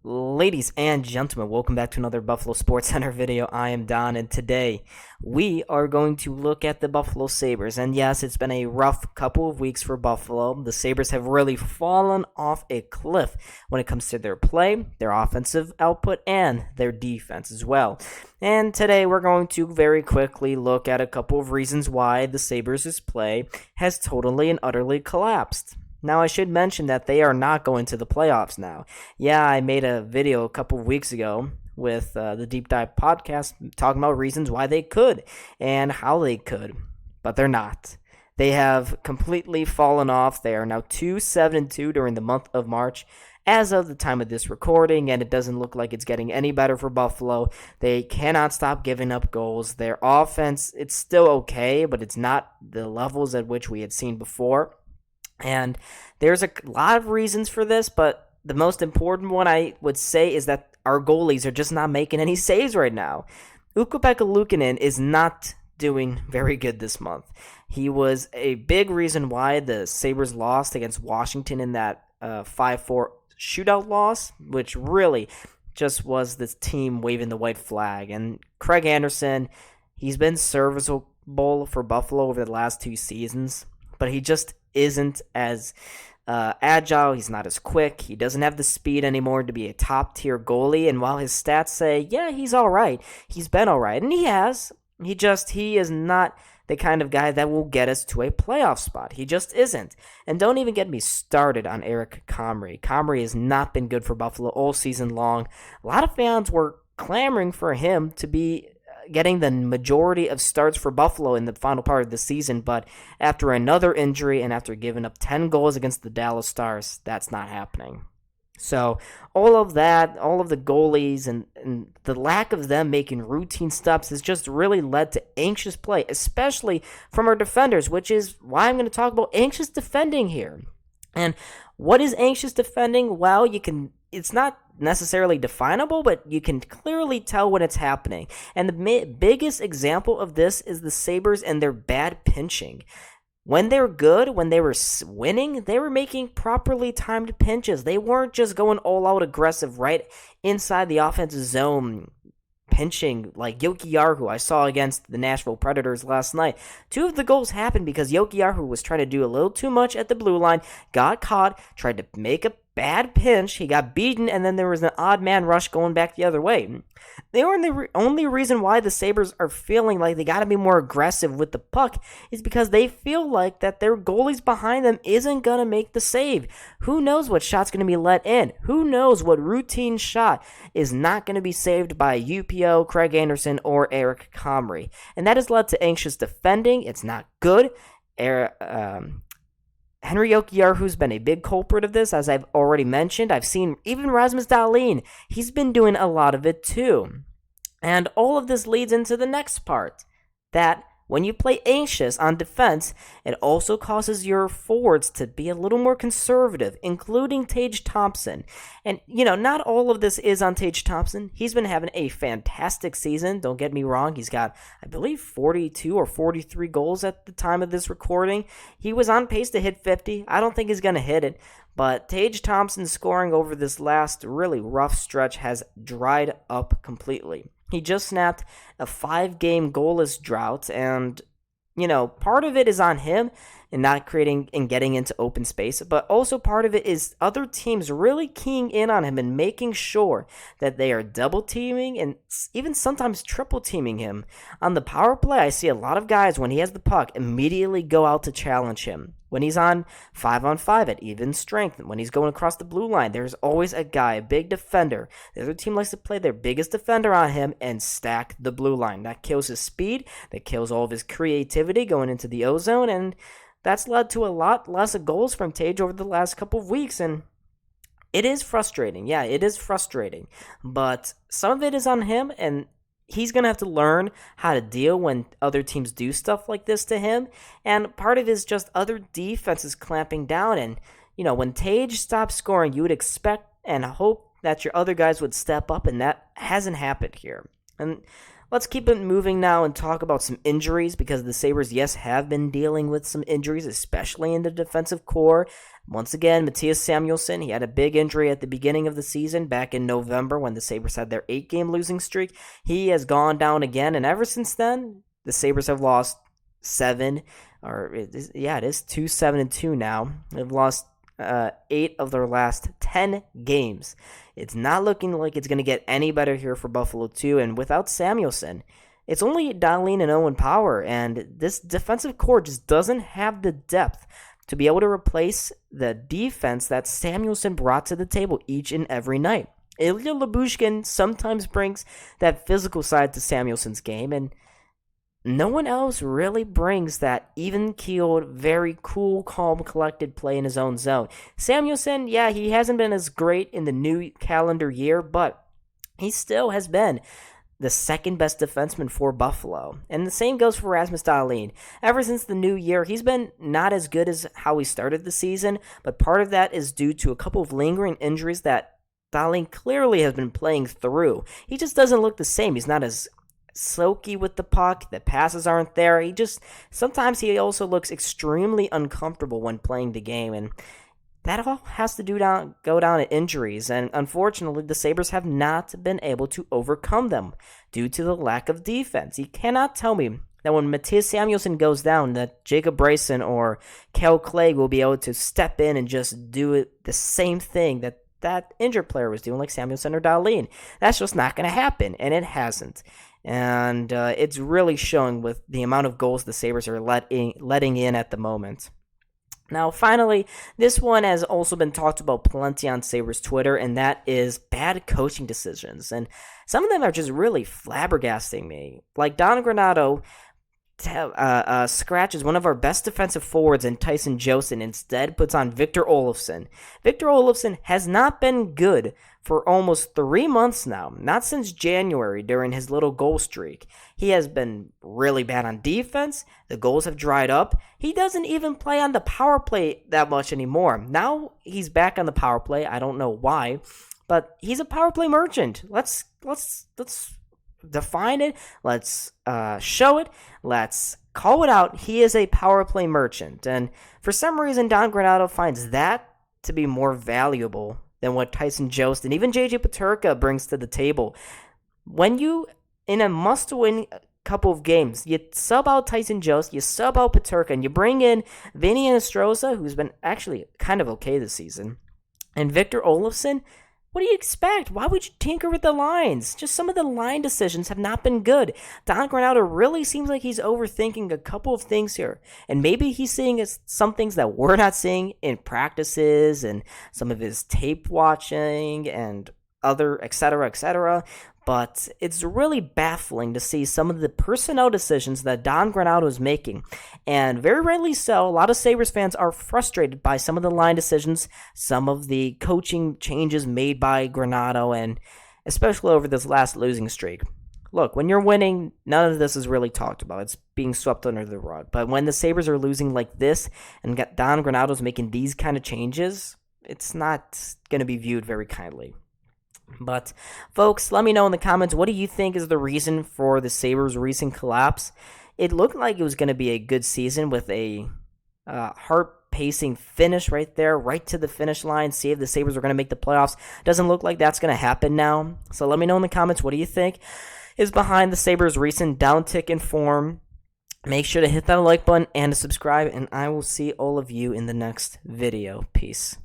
Ladies and gentlemen, welcome back to another Buffalo SportsCenter video. I am Don, and today we are going to look at the Buffalo Sabres. And yes, it's been a rough couple of weeks for Buffalo. The Sabres have really fallen off a cliff when it comes to their play, their offensive output, and their defense as well. And today we're going to very quickly look at a couple of reasons why the Sabres' play has totally and utterly collapsed. Now, I should mention that they are not going to the playoffs now. Yeah, I made a video a couple of weeks ago with the Deep Dive podcast talking about reasons why they could and how they could, but they're not. They have completely fallen off. They are now 2-7-2 during the month of March as of the time of this recording, and it doesn't look like it's getting any better for Buffalo. They cannot stop giving up goals. Their offense, it's still okay, but it's not the levels at which we had seen before. And there's a lot of reasons for this, but the most important one I would say is that our goalies are just not making any saves right now. Ukko-Pekka Luukkonen is not doing very good this month. He was a big reason why the Sabres lost against Washington in that 5-4 shootout loss, which really just was this team waving the white flag. And Craig Anderson, he's been serviceable for Buffalo over the last two seasons, but he just isn't as agile. He's not as quick. He doesn't have the speed anymore to be a top-tier goalie. And while his stats say, yeah, he's all right, he's been all right, and he has, he is not the kind of guy that will get us to a playoff spot. He just isn't. And don't even get me started on Eric Comrie. Comrie has not been good for Buffalo all season long. A lot of fans were clamoring for him to be getting the majority of starts for Buffalo in the final part of the season, but after another injury and after giving up 10 goals against the Dallas Stars, that's not happening. So all of that, all of the goalies and the lack of them making routine stops has just really led to anxious play, especially from our defenders, which is why I'm going to talk about anxious defending here. And what is anxious defending? Well, it's not necessarily definable, but you can clearly tell when it's happening. And the biggest example of this is the Sabres and their bad pinching. When they're good, when they were winning, they were making properly timed pinches. They weren't just going all out aggressive right inside the offensive zone, pinching like Jokiharju I saw against the Nashville Predators last night. Two of the goals happened because Jokiharju was trying to do a little too much at the blue line, got caught, tried to make a bad pinch, he got beaten, and then there was an odd man rush going back the other way. The only reason why the Sabres are feeling like they got to be more aggressive with the puck is because they feel like that their goalies behind them isn't going to make the save. Who knows what shot's going to be let in? Who knows what routine shot is not going to be saved by UPO, Craig Anderson, or Eric Comrie? And that has led to anxious defending. It's not good. Henri Jokiharju's been a big culprit of this, as I've already mentioned. I've seen even Rasmus Dahlin. He's been doing a lot of it too. And all of this leads into the next part, that when you play anxious on defense, it also causes your forwards to be a little more conservative, including Tage Thompson. And, not all of this is on Tage Thompson. He's been having a fantastic season. Don't get me wrong. He's got, I believe, 42 or 43 goals at the time of this recording. He was on pace to hit 50. I don't think he's going to hit it. But Tage Thompson's scoring over this last really rough stretch has dried up completely. He just snapped a 5-game goalless drought, and, part of it is on him and not creating and getting into open space, but also part of it is other teams really keying in on him and making sure that they are double teaming and even sometimes triple teaming him. On the power play, I see a lot of guys, when he has the puck, immediately go out to challenge him. When he's on 5-on-5 at even strength, when he's going across the blue line, there's always a guy, a big defender. The other team likes to play their biggest defender on him and stack the blue line. That kills his speed, that kills all of his creativity going into the O-zone, and that's led to a lot less goals from Tage over the last couple of weeks, and it is frustrating. Yeah, it is frustrating, but some of it is on him, and he's going to have to learn how to deal when other teams do stuff like this to him. And part of it is just other defenses clamping down. And, when Tage stops scoring, you would expect and hope that your other guys would step up, and that hasn't happened here. And Let's keep it moving now and talk about some injuries, because the Sabres, yes, have been dealing with some injuries, especially in the defensive core. Once again, Mattias Samuelsson, he had a big injury at the beginning of the season back in November when the Sabres had their 8-game losing streak. He has gone down again, and ever since then, the Sabres have lost 7, or it is 2-7-2 now. They've lost 8 of their last 10 games. It's not looking like it's going to get any better here for Buffalo too, and without Samuelsson, it's only DAHLIN and Owen Power, and this defensive core just doesn't have the depth to be able to replace the defense that Samuelsson brought to the table each and every night. Ilya Lyubushkin sometimes brings that physical side to Samuelsson's game, and no one else really brings that even-keeled, very cool, calm, collected play in his own zone. Samuelsson, yeah, he hasn't been as great in the new calendar year, but he still has been the second-best defenseman for Buffalo. And the same goes for Rasmus Dahlin. Ever since the new year, he's been not as good as how he started the season, but part of that is due to a couple of lingering injuries that Dahlin clearly has been playing through. He just doesn't look the same. He's not as silky with the puck. The passes aren't there. Sometimes he also looks extremely uncomfortable when playing the game, and that all has to go down to injuries, and unfortunately, the Sabres have not been able to overcome them due to the lack of defense. You cannot tell me that when Mattias Samuelsson goes down, that Jacob Bryson or Kel Clegg will be able to step in and just do the same thing that injured player was doing, like Samuelsson or Dahlin. That's just not going to happen, and it hasn't. And it's really showing with the amount of goals the Sabres are letting in at the moment. Now, finally, this one has also been talked about plenty on Sabres Twitter, and that is bad coaching decisions. And some of them are just really flabbergasting me. Like Don Granato scratches one of our best defensive forwards in Tyson Jost and instead puts on Victor Olofsson. Victor Olofsson has not been good for almost 3 months now, not since January during his little goal streak. He has been really bad on defense. The goals have dried up. He doesn't even play on the power play that much anymore. Now he's back on the power play. I don't know why, but he's a power play merchant. Let's define it. Let's show it. Let's call it out. He is a power play merchant, and for some reason, Don Granato finds that to be more valuable than what Tyson Jost and even JJ Peterka brings to the table. When you, in a must-win couple of games, you sub out Tyson Jost, you sub out Peterka, and you bring in Vinny Anastroza, who's been actually kind of okay this season, and Victor Olofsson, what do you expect? Why would you tinker with the lines? Just some of the line decisions have not been good. Don Granato really seems like he's overthinking a couple of things here. And maybe he's seeing some things that we're not seeing in practices and some of his tape watching and other, etc., etc. But it's really baffling to see some of the personnel decisions that Don Granato is making. And very rightly so, a lot of Sabres fans are frustrated by some of the line decisions, some of the coaching changes made by Granato, and especially over this last losing streak. Look, when you're winning, none of this is really talked about. It's being swept under the rug. But when the Sabres are losing like this, and Don Granato's making these kind of changes, it's not going to be viewed very kindly. But, folks, let me know in the comments, what do you think is the reason for the Sabres' recent collapse? It looked like it was going to be a good season with a heart-pacing finish right there, right to the finish line, see if the Sabres were going to make the playoffs. Doesn't look like that's going to happen now. So let me know in the comments, what do you think is behind the Sabres' recent downtick in form? Make sure to hit that like button and to subscribe, and I will see all of you in the next video. Peace.